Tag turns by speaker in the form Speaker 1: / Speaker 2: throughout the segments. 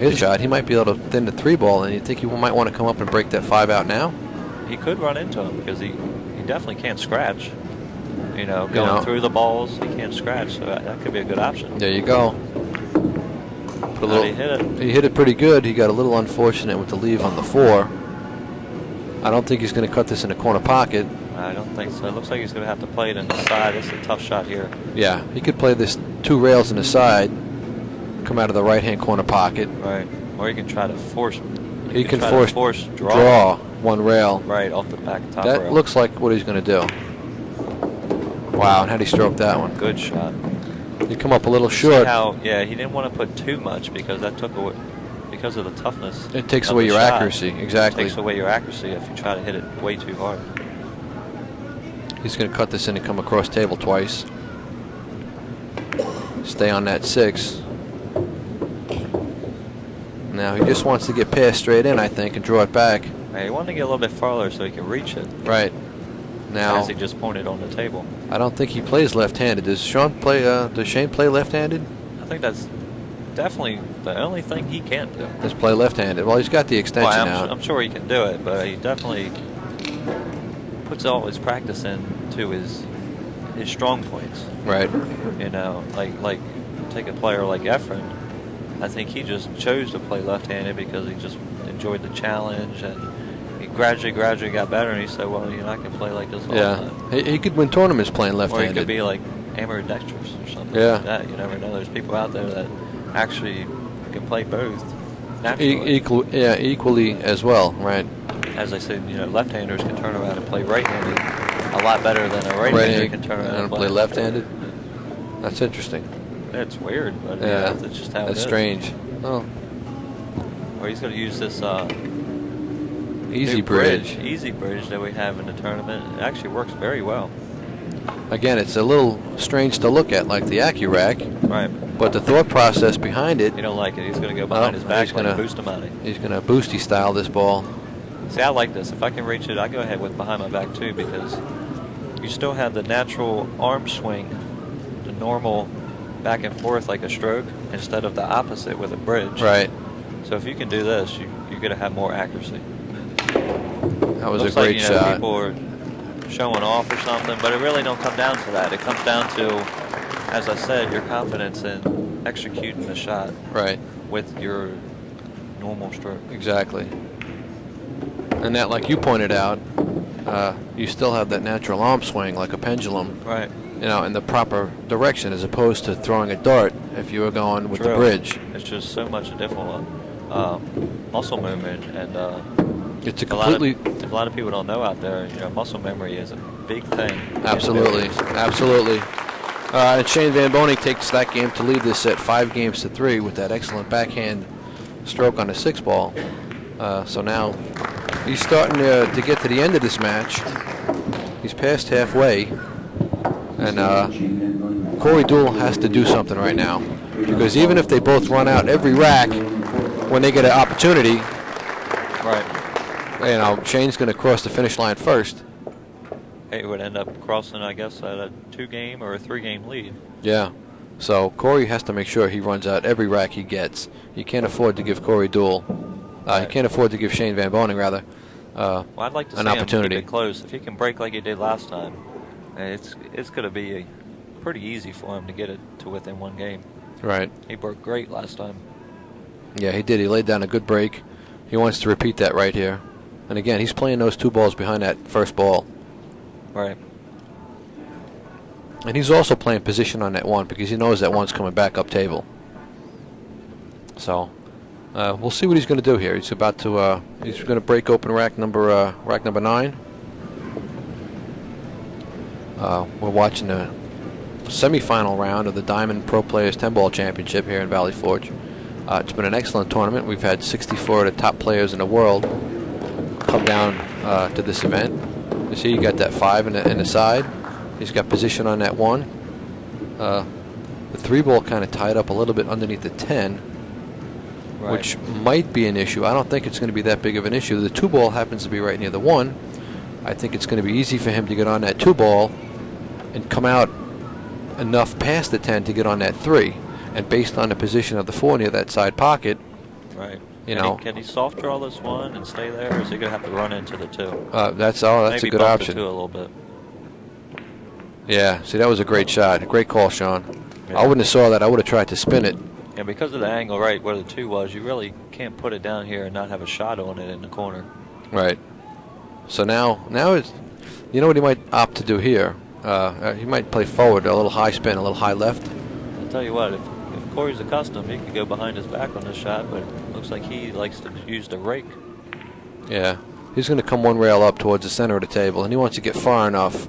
Speaker 1: his shot, he might be able to thin the 3-ball, and you think he might want to come up and break that 5 out now?
Speaker 2: He could run into him because he definitely can't scratch. You know, going through the balls, he can't scratch, so that could be a good option.
Speaker 1: There you go.
Speaker 2: He hit it.
Speaker 1: He hit it pretty good. He got a little unfortunate with the leave on the 4. I don't think he's going to cut this in a corner pocket.
Speaker 2: I don't think so. It looks like he's going to have to play it in the side. It's a tough shot here.
Speaker 1: Yeah, he could play this 2 rails in the side, come out of the right-hand corner pocket.
Speaker 2: Right. Or he can try to force.
Speaker 1: He can force draw 1 rail.
Speaker 2: Right, off the back top rail.
Speaker 1: That looks like what he's going to do. Wow, and how'd he stroke that one?
Speaker 2: Good shot.
Speaker 1: He come up a little short.
Speaker 2: Yeah, he didn't want to put too much because that took away, because of the toughness.
Speaker 1: It takes away your accuracy, exactly.
Speaker 2: It takes away your accuracy if you try to hit it way too hard.
Speaker 1: He's going to cut this in and come across table twice. Stay on that 6. Now he just wants to get past straight in, I think, and draw it back.
Speaker 2: Right, he wanted to get a little bit farther so he can reach it.
Speaker 1: Right. Now,
Speaker 2: as he just pointed on the table.
Speaker 1: I don't think he plays left-handed. Does Shane play left-handed?
Speaker 2: I think that's definitely the only thing he can do.
Speaker 1: Just play left-handed. Well, he's got the extension out.
Speaker 2: I'm sure he can do it, but he definitely puts all his practice into his strong points.
Speaker 1: Right.
Speaker 2: You know, like take a player like Efren. I think he just chose to play left-handed because he just enjoyed the challenge, and he gradually got better, and he said, well, you know, I can play like this all the time.
Speaker 1: He could win tournaments playing left-handed.
Speaker 2: Or he could be like ambidextrous or something like that. You never know. There's people out there that actually can play both naturally.
Speaker 1: Equally as well, right.
Speaker 2: As I said, you know, left-handers can turn around and play right-handed a lot better than a right-hander can turn around and
Speaker 1: play left-handed. That's interesting.
Speaker 2: It's weird, but yeah, that's just how it is.
Speaker 1: That's strange. Oh.
Speaker 2: Or he's going to use this
Speaker 1: easy bridge
Speaker 2: that we have in the tournament. It actually works very well.
Speaker 1: Again, it's a little strange to look at, like the AccuRack.
Speaker 2: Right.
Speaker 1: But the thought process behind it.
Speaker 2: You don't like it. He's going to go behind his back and boost him out.
Speaker 1: He's going to boosty style this ball.
Speaker 2: See, I like this. If I can reach it, I go ahead with behind my back too, because you still have the natural arm swing, the normal back and forth like a stroke, instead of the opposite with a bridge.
Speaker 1: Right.
Speaker 2: So if you can do this, you're going to have more accuracy.
Speaker 1: That was a great shot.
Speaker 2: People are showing off or something, but it really don't come down to that. It comes down to, as I said, your confidence in executing the shot.
Speaker 1: Right.
Speaker 2: With your normal stroke.
Speaker 1: Exactly. And that, like you pointed out, you still have that natural arm swing like a pendulum.
Speaker 2: Right.
Speaker 1: You know, in the proper direction, as opposed to throwing a dart if you were going with the bridge.
Speaker 2: It's just so much different muscle movement, and
Speaker 1: it's a completely.
Speaker 2: A lot of people don't know out there. You know, muscle memory is a big thing.
Speaker 1: Absolutely, absolutely. And Shane Van Boening takes that game to lead this set 5-3 with that excellent backhand stroke on the 6-ball. So now he's starting to get to the end of this match. He's past halfway. And Corey Deuel has to do something right now, because even if they both run out every rack when they get an opportunity,
Speaker 2: right?
Speaker 1: You know, Shane's going to cross the finish line first.
Speaker 2: It would end up crossing, I guess, at a 2-game or a 3-game lead.
Speaker 1: Yeah. So Corey has to make sure he runs out every rack he gets. He can't afford to give Corey Deuel. He can't afford to give Shane Van Boening rather.
Speaker 2: Well, I'd like to see him keep it close. If he can break like he did last time, it's going to be pretty easy for him to get it to within 1 game.
Speaker 1: Right.
Speaker 2: He broke great last time.
Speaker 1: Yeah, he did. He laid down a good break. He wants to repeat that right here. And again, he's playing those 2 balls behind that first ball.
Speaker 2: Right.
Speaker 1: And he's also playing position on that 1 because he knows that 1's coming back up table. So we'll see what he's going to do here. He's about to he's going to break open rack number 9. We're watching the semifinal round of the Diamond Pro Players 10-ball championship here in Valley Forge. It's been an excellent tournament. We've had 64 of the top players in the world come down to this event. You see, you got that 5 in the side. He's got position on that 1. The 3-ball kind of tied up a little bit underneath the 10, which might be an issue. I don't think it's going to be that big of an issue. The 2-ball happens to be right near the 1. I think it's going to be easy for him to get on that 2-ball and come out enough past the 10 to get on that 3. And based on the position of the 4 near that side pocket,
Speaker 2: Right.
Speaker 1: You know.
Speaker 2: Can he soft draw this one and stay there, or is he going to have to run into the 2?
Speaker 1: That's
Speaker 2: Maybe
Speaker 1: a good
Speaker 2: bump
Speaker 1: option.
Speaker 2: the 2 a little bit.
Speaker 1: Yeah, see, that was a great shot. Great call, Sean.
Speaker 2: Yeah.
Speaker 1: I wouldn't have saw that. I would have tried to spin it.
Speaker 2: And because of the angle right where the 2 was, you really can't put it down here and not have a shot on it in the corner.
Speaker 1: Right. So now it's, you know what he might opt to do here? He might play forward, a little high spin, a little high left.
Speaker 2: I'll tell you what, if Corey's accustomed, he could go behind his back on this shot, but it looks like he likes to use the rake.
Speaker 1: Yeah. He's going to come one rail up towards the center of the table, and he wants to get far enough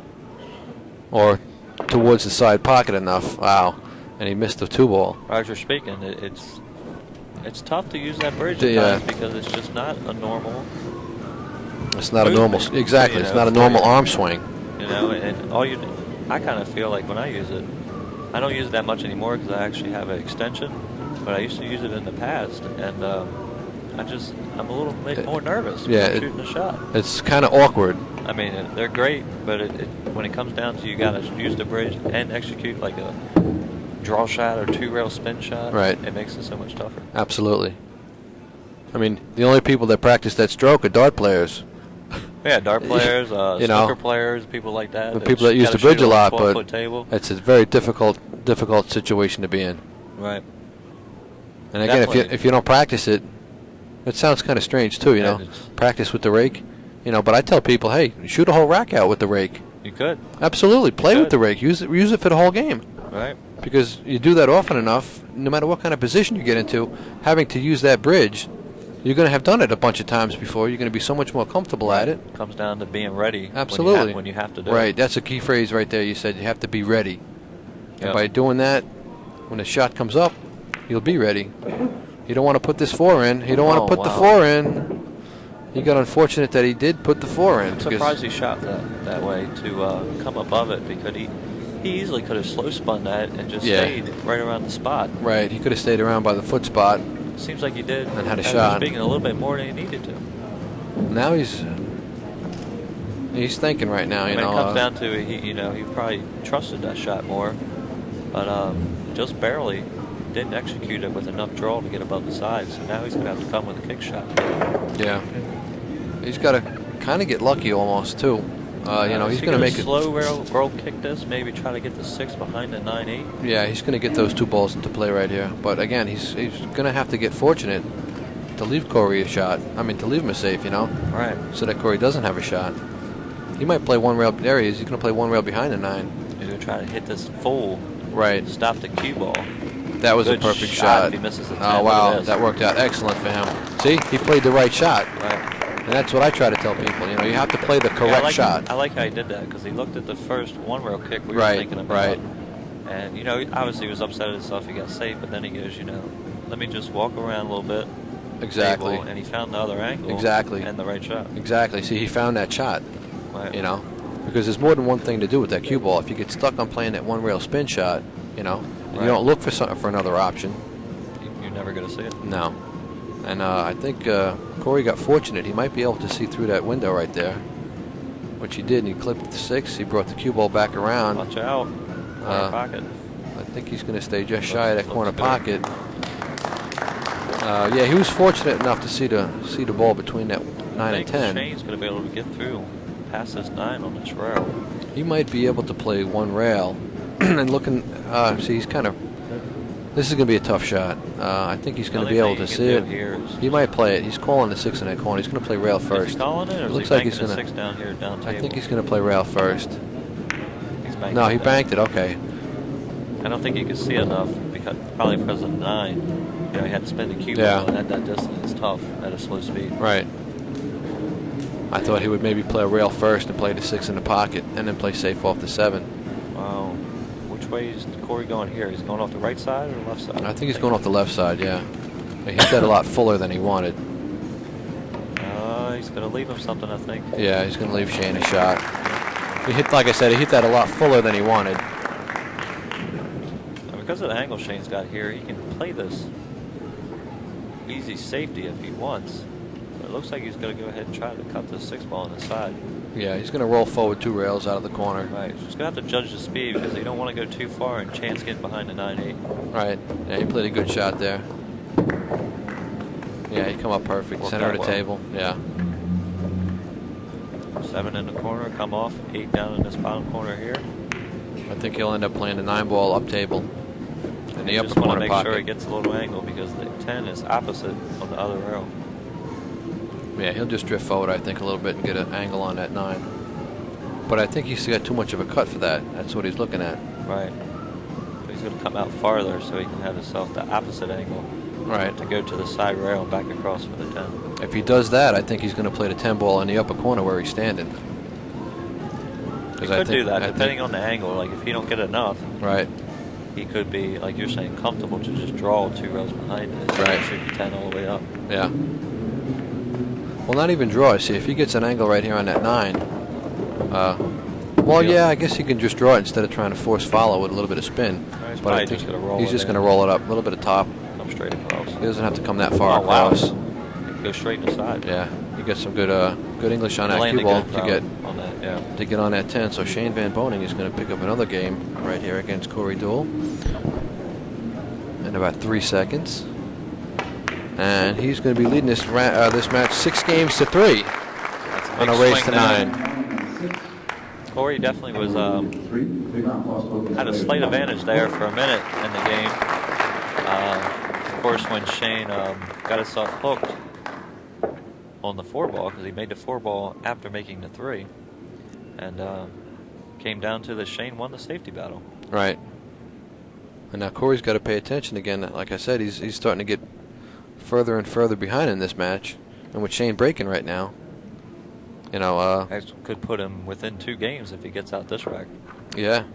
Speaker 1: or towards the side pocket enough. Wow. And he missed the 2 ball.
Speaker 2: Roger speaking, it's tough to use that bridge at times because it's just not a normal.
Speaker 1: It's not a normal. Exactly. It's not a normal arm swing.
Speaker 2: You know, and I kind of feel like when I use it, I don't use it that much anymore because I actually have an extension, but I used to use it in the past, and I'm a little bit more nervous when I'm shooting a shot.
Speaker 1: It's kind of awkward.
Speaker 2: I mean, they're great, but when it comes down to you got to use the bridge and execute like a draw shot or 2-rail spin shot,
Speaker 1: right?
Speaker 2: It makes it so much tougher.
Speaker 1: Absolutely. I mean, the only people that practice that stroke are dart players.
Speaker 2: Yeah, dart players, snooker players, people like that.
Speaker 1: The people that use the bridge a lot, but
Speaker 2: table.
Speaker 1: It's a very difficult situation to be in.
Speaker 2: Right.
Speaker 1: And again, if you don't practice it, it sounds kind of strange too. You know, practice with the rake. You know, but I tell people, hey, shoot a whole rack out with the rake.
Speaker 2: You could.
Speaker 1: Absolutely, play with the rake. Use it for the whole game.
Speaker 2: Right.
Speaker 1: Because you do that often enough, no matter what kind of position you get into, having to use that bridge, you're going to have done it a bunch of times before. You're going to be so much more comfortable at it.
Speaker 2: It comes down to being ready.
Speaker 1: Absolutely.
Speaker 2: When you have to do it.
Speaker 1: Right. That's a key phrase right there. You said you have to be ready.
Speaker 2: Yep.
Speaker 1: And by doing that, when the shot comes up, you'll be ready. You don't want to put this 4 in. You don't want to put the 4 in. He got unfortunate that he did put the 4 in.
Speaker 2: I'm surprised he shot that way to come above it, because he easily could have slow spun that and just stayed right around the spot.
Speaker 1: Right. He could have stayed around by the foot spot.
Speaker 2: Seems like he did.
Speaker 1: And had a shot.
Speaker 2: Speaking a little bit more than he needed to.
Speaker 1: Now he's thinking right now. You know,
Speaker 2: it comes down to he probably trusted that shot more, but just barely didn't execute it with enough draw to get above the side. So now he's gonna have to come with a kick shot.
Speaker 1: Yeah, he's got to kind of get lucky almost too. You know, he's going to make a
Speaker 2: slow roll kick this, maybe try to get the 6 behind the 9-8.
Speaker 1: Yeah, he's going to get those 2 balls into play right here. But again, he's going to have to get fortunate to leave Corey a shot. I mean, to leave him a safe, you know?
Speaker 2: Right.
Speaker 1: So that Corey doesn't have a shot. He might play 1 rail. There he is. He's going to play 1 rail behind the 9.
Speaker 2: He's going to try to hit this full.
Speaker 1: Right.
Speaker 2: Stop the cue ball.
Speaker 1: That was a perfect shot.
Speaker 2: If he misses the 10,
Speaker 1: oh, wow. That worked out excellent for him. See? He played the right shot.
Speaker 2: Right.
Speaker 1: And that's what I try to tell people. You know, you have to play the correct shot.
Speaker 2: I like how he did that, because he looked at the first 1-rail kick we were thinking about.
Speaker 1: Right.
Speaker 2: And, you know, obviously he was upset at himself. He got safe, but then he goes, you know, let me just walk around a little bit.
Speaker 1: Exactly.
Speaker 2: And he found the other angle.
Speaker 1: Exactly.
Speaker 2: And the right shot.
Speaker 1: Exactly. See, he found that shot.
Speaker 2: Right.
Speaker 1: You know, because there's more than one thing to do with that cue ball. If you get stuck on playing that 1 rail spin shot, you know, you don't look for another option.
Speaker 2: You're never going to see it.
Speaker 1: No. And I think Corey got fortunate. He might be able to see through that window right there, which he did. And he clipped the 6. He brought the cue ball back around.
Speaker 2: Watch out. Corner pocket.
Speaker 1: I think he's going to stay just shy of that corner pocket. Yeah, he was fortunate enough to see the ball between that 9 and 10.
Speaker 2: Shane's going to be able to get through past this 9 on this rail.
Speaker 1: He might be able to play 1 rail. And looking, see, he's kind of. This is going to be a tough shot. I think he's going to be able to see it. He might play it. He's calling the 6 in that corner. He's going to play rail first.
Speaker 2: Is he calling it, or
Speaker 1: looks
Speaker 2: he
Speaker 1: like he's
Speaker 2: going
Speaker 1: to
Speaker 2: 6 down here, down table?
Speaker 1: I think he's going to play rail first.
Speaker 2: No,
Speaker 1: he banked it. Okay.
Speaker 2: I don't think he could see enough, probably because of the 9. You know, he had to spin the cue ball, and at that distance, it's tough at a slow speed.
Speaker 1: Right. I thought he would maybe play a rail first and play the 6 in the pocket, and then play safe off the 7.
Speaker 2: Wow. Which way is Corey going here? He's going off the right side or the left side?
Speaker 1: I think he's going off the left side, yeah. He hit that a lot fuller than he wanted.
Speaker 2: He's going to leave him something, I think.
Speaker 1: Yeah, he's going to leave Shane a shot. He hit, like I said, he hit that a lot fuller than he wanted.
Speaker 2: And because of the angle Shane's got here, he can play this easy safety if he wants. But it looks like he's going to go ahead and try to cut the 6 ball on the side.
Speaker 1: Yeah, he's going to roll forward 2 rails out of the corner.
Speaker 2: Right. He's going to have to judge the speed, because you don't want to go too far and chance getting behind the 9-8.
Speaker 1: Right. Yeah, he played a good shot there. Yeah, he come up perfect.
Speaker 2: Worked
Speaker 1: Center
Speaker 2: out
Speaker 1: of the
Speaker 2: well.
Speaker 1: table. Yeah.
Speaker 2: 7 in the corner, come off, 8 down in this bottom corner here.
Speaker 1: I think he'll end up playing the 9-ball up table in the
Speaker 2: You
Speaker 1: upper
Speaker 2: just want
Speaker 1: corner
Speaker 2: to make
Speaker 1: pocket.
Speaker 2: sure he gets a little angle because the 10 is opposite on the other rail.
Speaker 1: Yeah, he'll just drift forward, I think, a little bit and get an angle on that 9. But I think he's got too much of a cut for that. That's what he's looking at.
Speaker 2: Right. So he's going to come out farther so he can have himself the opposite angle.
Speaker 1: Right.
Speaker 2: To go to the side rail and back across for the 10.
Speaker 1: If he does that, I think he's going to play the 10-ball in the upper corner where he's standing.
Speaker 2: He could do that, depending on the angle. Like, if he don't get enough,
Speaker 1: right,
Speaker 2: he could be, like you're saying, comfortable to just draw 2 rails behind it.
Speaker 1: Right.
Speaker 2: Shoot the 10 all the way up.
Speaker 1: Yeah. Well, not even draw. See, if he gets an angle right here on that 9, well, yeah, I guess he can just draw it instead of trying to force follow with a little bit of spin.
Speaker 2: He's
Speaker 1: but I think he's just going to roll it up, a little bit of top.
Speaker 2: Come straight across.
Speaker 1: He doesn't have to come that far across.
Speaker 2: Wow. Go straight in the side.
Speaker 1: Yeah, he got some good English on that cue
Speaker 2: Landed
Speaker 1: ball
Speaker 2: good
Speaker 1: to get
Speaker 2: on that, yeah.
Speaker 1: to get on that 10. So Shane Van Boening is going to pick up another game right here against Corey Deuel in about 3 seconds, and he's going to be leading this match 6 games to 3 on a race to 9.
Speaker 2: Corey definitely was had a slight advantage there for a minute in the game. Of course, when Shane got himself hooked on the 4-ball, because he made the 4-ball after making the 3, and came down to the Shane won the safety battle.
Speaker 1: Right. And now Corey's got to pay attention again. Like I said, he's starting to get further and further behind in this match, and with Shane breaking right now, you know,
Speaker 2: that could put him within 2 games if he gets out this rack.
Speaker 1: Yeah.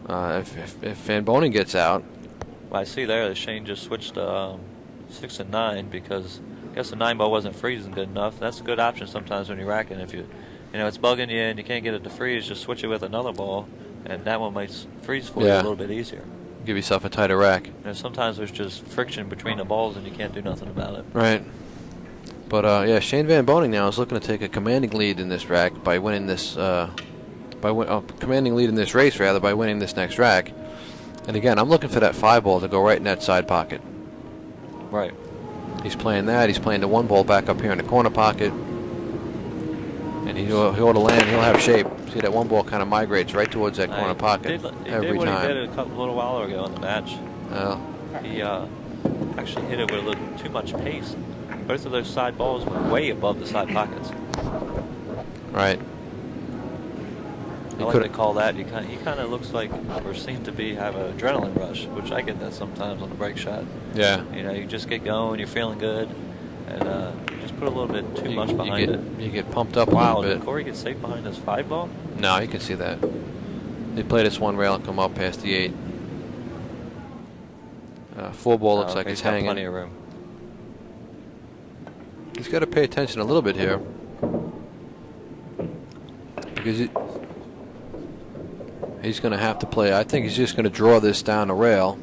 Speaker 1: If Van Boening gets out.
Speaker 2: Well, I see there that Shane just switched 6 and 9 because I guess the 9-ball wasn't freezing good enough. That's a good option sometimes when you're racking. If you know it's bugging you and you can't get it to freeze, just switch it with another ball, and that one might freeze for you a little bit easier.
Speaker 1: Give yourself a tighter rack.
Speaker 2: And sometimes there's just friction between the balls and you can't do nothing about it.
Speaker 1: Right. But yeah, Shane Van Boening now is looking to take a commanding lead in this rack by winning this commanding lead in this race rather by winning this next rack. And again, I'm looking for that 5-ball to go right in that side pocket.
Speaker 2: Right.
Speaker 1: He's playing that. He's playing the 1-ball back up here in the corner pocket. And he ought to land. He'll have shape. See, that 1-ball kind of migrates right towards that corner pocket every
Speaker 2: what
Speaker 1: time.
Speaker 2: He did a little while ago in the match. He actually hit it with a little too much pace. Both of those side balls were way above the side pockets.
Speaker 1: Right.
Speaker 2: I like to call that. He kind of looks like, or seems to be, have an adrenaline rush, which I get that sometimes on the break shot.
Speaker 1: Yeah.
Speaker 2: You know, you just get going, you're feeling good, and you just put a little bit too much behind it.
Speaker 1: You get pumped up a little bit.
Speaker 2: Did Corey get safe behind his 5-ball?
Speaker 1: No, you can see that. They play this 1 rail and come up past the 8. 4-ball looks like he's hanging.
Speaker 2: Plenty of room.
Speaker 1: He's got to pay attention a little bit here, because he's going to have to play. I think he's just going to draw this down the rail,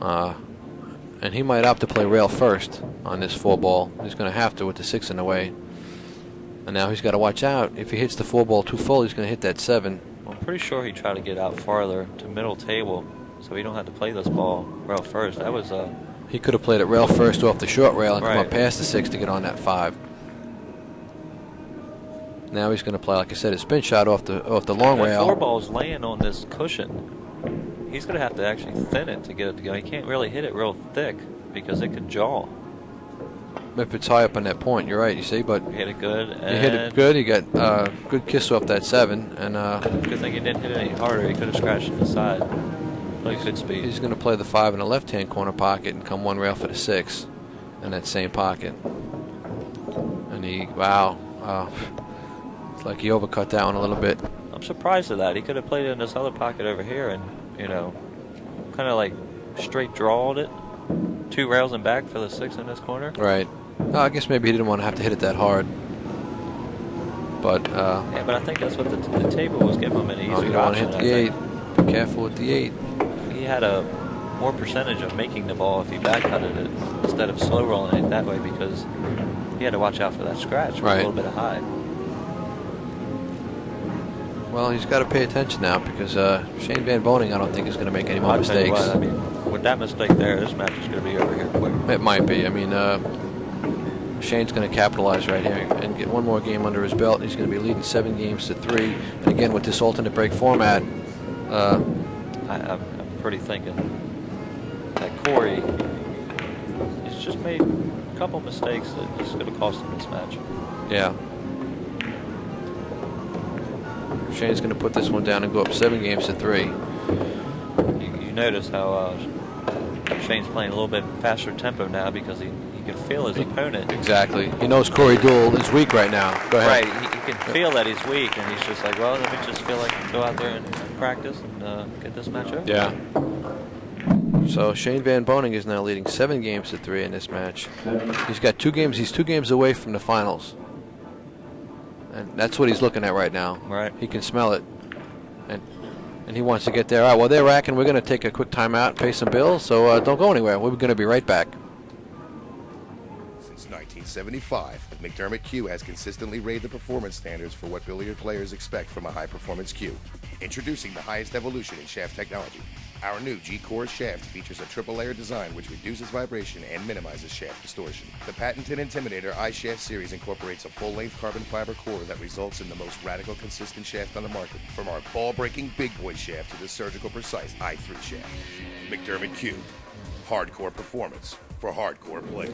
Speaker 1: and he might opt to play rail first on this 4-ball. He's going to have to with the 6 in the way. And now he's got to watch out. If he hits the 4-ball too full, he's going to hit that 7.
Speaker 2: Well, I'm pretty sure he tried to get out farther to middle table, so he don't have to play this ball rail first. That was
Speaker 1: He could have played it rail first off the short rail and come up past the 6 to get on that 5. Now he's going to play, like I said, a spin shot off the long rail.
Speaker 2: 4-ball's laying on this cushion. He's going to have to actually thin it to get it to go. He can't really hit it real thick because it could jaw.
Speaker 1: If it's high up on that point, you're right. You see, but
Speaker 2: you hit it good.
Speaker 1: You hit it good. You got good kiss off that 7, and
Speaker 2: good thing you didn't hit it any harder. He could have scratched it inside. But he could speed.
Speaker 1: He's going to play the 5 in the left-hand corner pocket and come 1 rail for the 6 in that same pocket. And it's like he overcut that one a little bit.
Speaker 2: I'm surprised at that. He could have played it in this other pocket over here and, you know, kind of like straight drawed it. 2 rails and back for the 6 in this corner.
Speaker 1: Right. I guess maybe he didn't want to have to hit it that hard. But
Speaker 2: yeah, but I think that's what the table was giving him an easier option.
Speaker 1: You don't want to hit the 8. Be careful with the 8.
Speaker 2: He had a more percentage of making the ball if he back-cutted it instead of slow rolling it that way because he had to watch out for that scratch with a little bit of high.
Speaker 1: Well, he's got to pay attention now because Shane Van Boening, I don't think, is going to make any more mistakes.
Speaker 2: What, with that mistake there, this match is going to be over here quick.
Speaker 1: It might be. I mean, Shane's going to capitalize right here and get one more game under his belt. He's going to be leading 7-3. And again, with this alternate break format,
Speaker 2: I'm pretty thinking that Corey has just made a couple mistakes that is going to cost him this match.
Speaker 1: yeah. Shane's going to put this one down and go up 7-3.
Speaker 2: You notice how Shane's playing a little bit faster tempo now because he can feel his opponent.
Speaker 1: Exactly. He knows Corey Deuel is weak right now. Go ahead.
Speaker 2: Right. He can feel that he's weak, and he's just like, well, let me just feel like I can go out there and practice and get this match over.
Speaker 1: Yeah. So Shane Van Boening is now leading 7-3 in this match. He's got 2 games. He's 2 games away from the finals. And that's what he's looking at right now.
Speaker 2: Right.
Speaker 1: He can smell it. And he wants to get there. All right, well, they're racking. We're going to take a quick timeout, pay some bills, so don't go anywhere. We're going to be right back.
Speaker 3: Since 1975, McDermott Q has consistently raised the performance standards for what billiard players expect from a high-performance cue. Introducing the highest evolution in shaft technology. Our new G-Core shaft features a triple-layer design which reduces vibration and minimizes shaft distortion. The patented Intimidator iShaft series incorporates a full-length carbon fiber core that results in the most radical consistent shaft on the market, from our ball-breaking big boy shaft to the surgical precise i3 shaft. McDermott Q. Hardcore performance for hardcore players.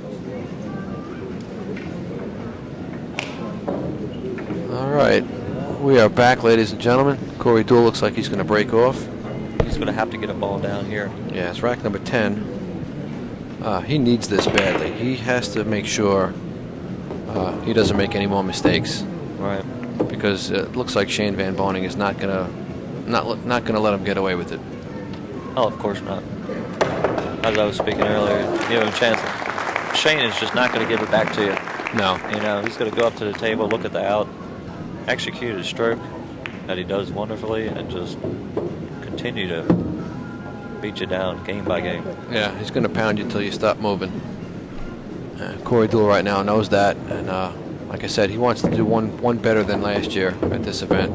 Speaker 1: All right. We are back, ladies and gentlemen. Corey Deuel looks like he's going to break off.
Speaker 2: He's going to have to get a ball down here.
Speaker 1: Yeah, it's rack number 10. He needs this badly. He has to make sure he doesn't make any more mistakes.
Speaker 2: Right.
Speaker 1: Because it looks like Shane Van Boening is not gonna let him get away with it.
Speaker 2: Oh, of course not. As I was speaking earlier, you have a chance. Shane is just not going to give it back to you.
Speaker 1: No.
Speaker 2: You know, he's going to go up to the table, look at the out, execute his stroke that he does wonderfully, and just continue to beat you down game by game.
Speaker 1: Yeah, he's going to pound you till you stop moving. Corey Deuel right now knows that, and like I said, he wants to do one better than last year at this event.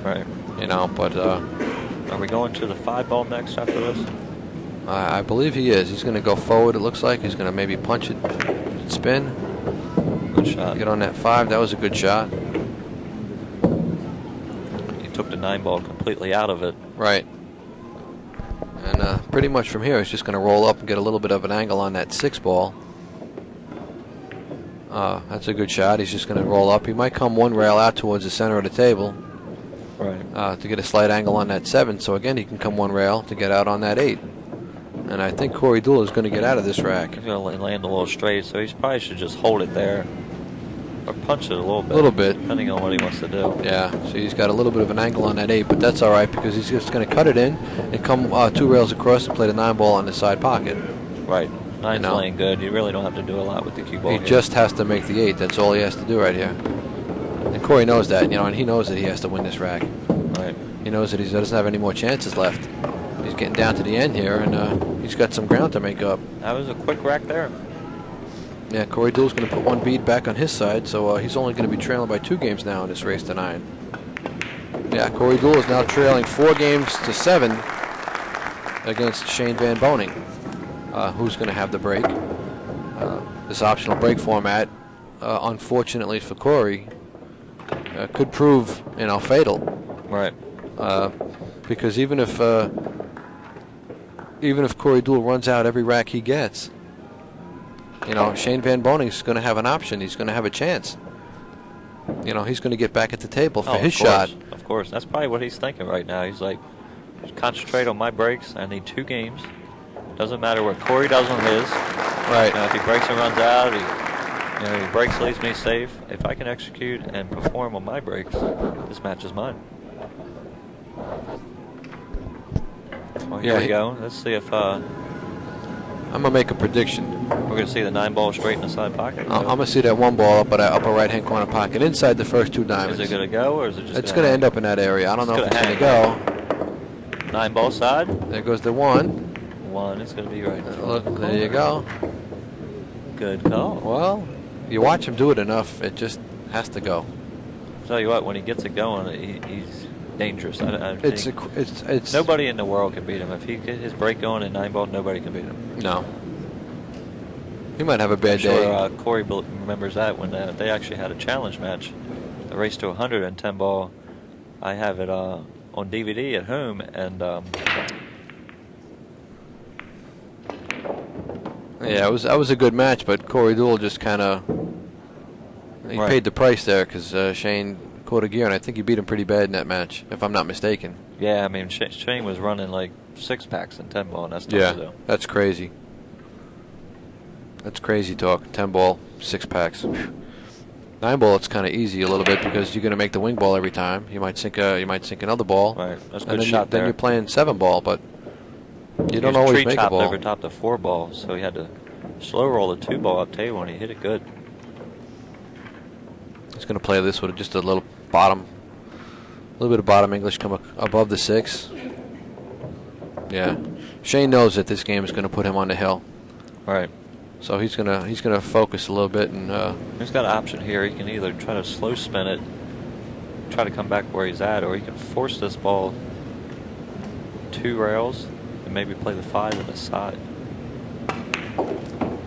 Speaker 2: Right.
Speaker 1: You know, but
Speaker 2: are we going to the 5-ball next after this?
Speaker 1: I believe he is. He's going to go forward. It looks like he's going to maybe punch it, spin.
Speaker 2: Good shot.
Speaker 1: Get on that 5. That was a good shot.
Speaker 2: He took the 9-ball completely out of it.
Speaker 1: Right. And pretty much from here, he's just going to roll up and get a little bit of an angle on that 6-ball. That's a good shot. He's just going to roll up. He might come one rail out towards the center of the table.
Speaker 2: Right.
Speaker 1: To get a slight angle on that 7. So again, he can come one rail to get out on that 8. And I think Corey Deuel is going to get out of this rack.
Speaker 2: He's going to land a little straight, so he probably should just hold it there. Or punch it a little bit.
Speaker 1: A little bit.
Speaker 2: Depending on what he wants to do.
Speaker 1: Yeah, so he's got a little bit of an angle on that 8, but that's all right because he's just going to cut it in and come 2 rails across and play the 9-ball on the side pocket.
Speaker 2: Right. 9's laying good. You really don't have to do a lot with the cue ball.
Speaker 1: He just has to make the 8. That's all he has to do right here. And Corey knows that, you know, and he knows that he has to win this rack.
Speaker 2: Right.
Speaker 1: He knows that he doesn't have any more chances left. He's getting down to the end here, and he's got some ground to make up.
Speaker 2: That was a quick rack there.
Speaker 1: Yeah, Corey Deuel's going to put 1 bead back on his side, so he's only going to be trailing by 2 games now in this race to 9. Yeah, Corey Deuel is now trailing 4 games to 7 against Shane Van Boening, who's going to have the break. This optional break format, unfortunately for Corey, could prove, you know, fatal.
Speaker 2: Right.
Speaker 1: Because even if Corey Deuel runs out every rack he gets, you know, Shane Van Boening is going to have an option. He's going to have a chance. You know, he's going to get back at the table for his shot.
Speaker 2: Of course. That's probably what he's thinking right now. He's like, concentrate on my breaks. I need 2 games. Doesn't matter what Corey does on his.
Speaker 1: Right.
Speaker 2: If he breaks and runs out, he breaks, leaves me safe. If I can execute and perform on my breaks, this match is mine. Well, here we go. Let's see if
Speaker 1: I'm going to make a prediction.
Speaker 2: we're going to see the 9-ball straight in the side pocket.
Speaker 1: I'm going to see that 1 ball up at upper right-hand corner pocket inside the first 2 diamonds.
Speaker 2: Is it going to go, or is it just
Speaker 1: It's going to end up in that area. I don't know if it's going to go.
Speaker 2: 9-ball side.
Speaker 1: There goes the 1.
Speaker 2: 1. It's going to be right.
Speaker 1: Look, there you go.
Speaker 2: Good call.
Speaker 1: Well, you watch him do it enough, it just has to go.
Speaker 2: Tell you what, when he gets it going, dangerous. I
Speaker 1: It's
Speaker 2: think
Speaker 1: it's
Speaker 2: nobody in the world can beat him. If he get his break going in 9-ball, nobody can beat him.
Speaker 1: No. He might have a bad
Speaker 2: I'm sure
Speaker 1: day.
Speaker 2: Corey remembers that when they actually had a challenge match, the race to 100 and 10-ball. I have it on DVD at home, and
Speaker 1: Yeah, that was a good match, but Corey Deuel just kind of paid the price there because Shane caught a gear, and I think he beat him pretty bad in that match, if I'm not mistaken.
Speaker 2: yeah, I mean Shane was running like 6-packs in 10-ball, and that's tough to do.
Speaker 1: That's crazy. That's crazy talk. 10-ball, 6-packs. 9-ball, it's kind of easy a little bit because you're going to make the wing ball every time. You might sink another ball.
Speaker 2: Right, that's a
Speaker 1: and
Speaker 2: good shot there.
Speaker 1: Then you're playing 7-ball, but you don't always make a ball.
Speaker 2: Over top the 4-ball, so he had to slow roll the 2-ball up table, and he hit it good.
Speaker 1: He's going to play this with just a little bit of bottom English come above the 6. Yeah, Shane knows that this game is going to put him on the hill.
Speaker 2: Right.
Speaker 1: So he's gonna focus a little bit, and
Speaker 2: he's got an option here. He can either try to slow spin it, try to come back where he's at, or he can force this ball 2 rails and maybe play the 5 on the side.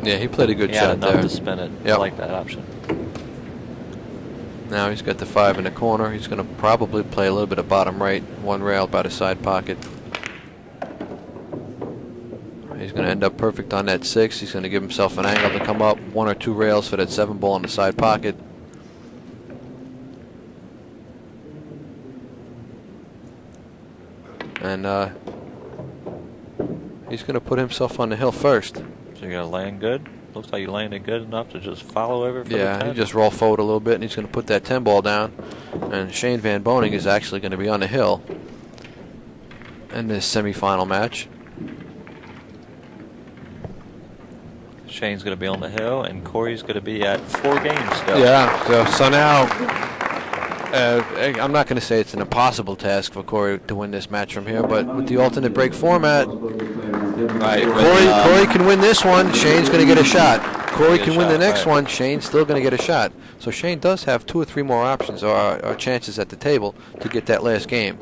Speaker 1: Yeah, he played a good
Speaker 2: he
Speaker 1: shot
Speaker 2: had enough
Speaker 1: there.
Speaker 2: to spin it.
Speaker 1: Yep.
Speaker 2: I like that option.
Speaker 1: Now he's got the 5 in the corner. He's going to probably play a little bit of bottom right, 1 rail by the side pocket. He's going to end up perfect on that 6. He's going to give himself an angle to come up, 1 or 2 rails for that 7-ball in the side pocket. And he's going to put himself on the hill first.
Speaker 2: So you're going to land good? Looks like you landed good enough to just follow over for the 10.
Speaker 1: Yeah, he just roll forward a little bit, and he's going to put that 10-ball down. And Shane Van Boening is actually going to be on the hill in this semifinal match.
Speaker 2: Shane's going to be on the hill, and Corey's going to be at 4 games still.
Speaker 1: Yeah, so now I'm not going to say it's an impossible task for Corey to win this match from here, but with the alternate break format,
Speaker 2: Right.
Speaker 1: Corey can win this one. Shane's going to get a shot. Corey can win the next
Speaker 2: right.
Speaker 1: one. Shane's still going to get a shot. So Shane does have 2 or 3 more options or chances at the table to get that last game.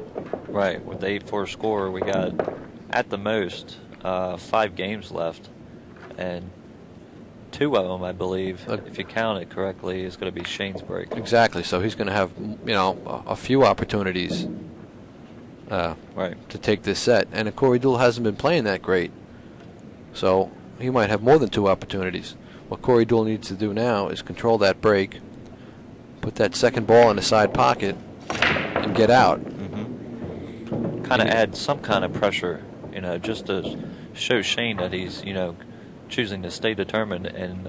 Speaker 2: Right. With the 8-4 score, we got at the most 5 games left, and 2 of them, I believe, if you count it correctly, is going to be Shane's break.
Speaker 1: Exactly. So he's going to have, a few opportunities
Speaker 2: right.
Speaker 1: to take this set. And Corey Deuel hasn't been playing that great. So he might have more than 2 opportunities. What Corey Deuel needs to do now is control that break, put that 2nd ball in the side pocket, and get out.
Speaker 2: Mm-hmm. Kind of add some kind of pressure, just to show Shane that he's, choosing to stay determined and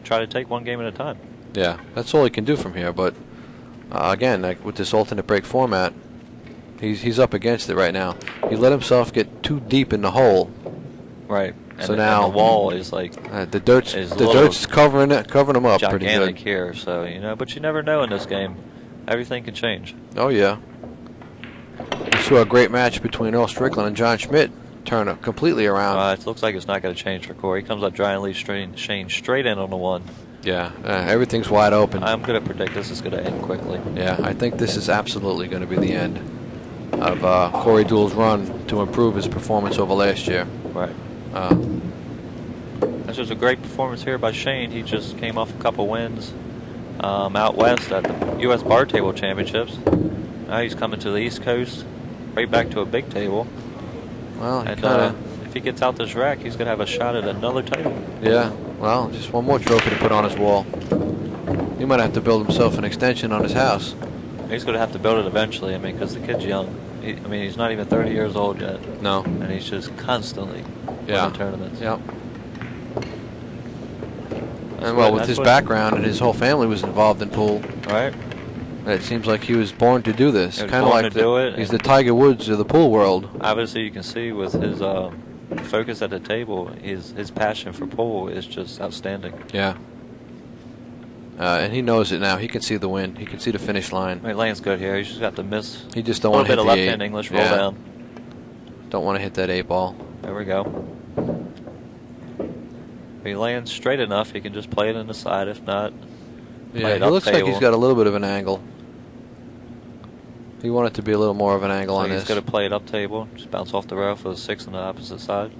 Speaker 2: try to take 1 game at a time.
Speaker 1: Yeah, that's all he can do from here. But again, like with this alternate break format, he's up against it right now. He let himself get too deep in the hole.
Speaker 2: Right.
Speaker 1: So
Speaker 2: and
Speaker 1: now
Speaker 2: the wall is like
Speaker 1: the dirt's covering him up pretty
Speaker 2: gigantic
Speaker 1: good.
Speaker 2: here. So but you never know in this game. Everything can change.
Speaker 1: Oh yeah. We saw a great match between Earl Strickland and John Schmidt turn it completely around.
Speaker 2: It looks like it's not going to change for Corey. He comes up dry and leaves Shane straight in on the 1.
Speaker 1: Yeah, everything's wide open.
Speaker 2: I'm going to predict this is going to end quickly.
Speaker 1: Yeah, I think this is absolutely going to be the end of Corey Deuel's run to improve his performance over last year.
Speaker 2: Right. This was a great performance here by Shane. He just came off a couple wins out west at the U.S. Bar Table Championships. Now he's coming to the East Coast, right back to a big table.
Speaker 1: Well,
Speaker 2: and if he gets out this rack, he's going to have a shot at another title.
Speaker 1: Yeah, well, just 1 more trophy to put on his wall. He might have to build himself an extension on his house.
Speaker 2: He's going to have to build it eventually, because the kid's young. He's not even 30 years old yet.
Speaker 1: No.
Speaker 2: And he's just constantly winning tournaments.
Speaker 1: Yep. And well, with his background and his whole family was involved in pool.
Speaker 2: Right.
Speaker 1: It seems like he was born to do this.
Speaker 2: Kind
Speaker 1: of like he's the Tiger Woods of the pool world.
Speaker 2: Obviously, you can see with his focus at the table, his passion for pool is just outstanding.
Speaker 1: Yeah. And he knows it now. He can see the win. He can see the finish line.
Speaker 2: He lands good here. He's just got to miss.
Speaker 1: He just don't want to hit the 8.
Speaker 2: A little bit of left-hand English roll down.
Speaker 1: Don't want to hit that 8 ball.
Speaker 2: There we go. If he lands straight enough, he can just play it in the side. If not,
Speaker 1: yeah, he looks like he's got a little bit of an angle. He wanted to be a little more of an angle
Speaker 2: So
Speaker 1: on
Speaker 2: he's
Speaker 1: this.
Speaker 2: going to play it up table, just bounce off the rail for the 6 on the opposite side.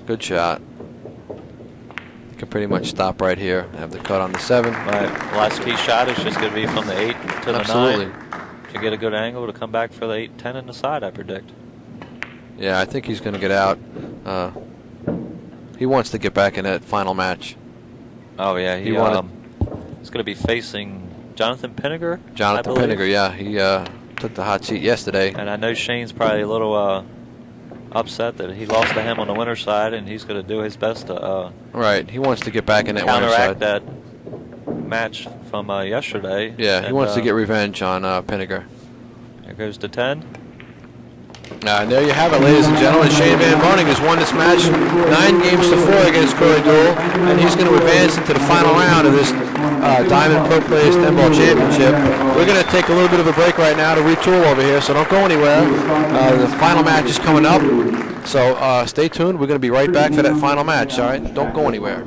Speaker 1: Good shot. Can pretty much stop right here. Have the cut on the 7.
Speaker 2: Right. Last key shot is just going to be from the 8 to the
Speaker 1: Absolutely.
Speaker 2: 9. To get a good angle to come back for the 8-10 in the side, I predict.
Speaker 1: Yeah, I think he's going to get out. He wants to get back in that final match.
Speaker 2: Oh yeah,
Speaker 1: He wanted-
Speaker 2: he's going to be facing Jonathan Pinniger.
Speaker 1: Jonathan
Speaker 2: I believe.
Speaker 1: Pinniger, yeah, he took the hot seat yesterday.
Speaker 2: And I know Shane's probably a little upset that he lost to him on the winner's side, and he's going to do his best to
Speaker 1: Right, he wants to get back in that winner's
Speaker 2: counteract
Speaker 1: side.
Speaker 2: that match from yesterday.
Speaker 1: Yeah, he
Speaker 2: And,
Speaker 1: wants to get revenge on Pinniger.
Speaker 2: There goes to 10.
Speaker 1: And there you have it, ladies and gentlemen. Shane Van Boening has won this match 9-4 against Corey Deuel, and he's going to advance into the final round of this Diamond Pro Players 10-ball championship. We're going to take a little bit of a break right now to retool over here, so don't go anywhere. The final match is coming up, so stay tuned. We're going to be right back for that final match, all right? Don't go anywhere.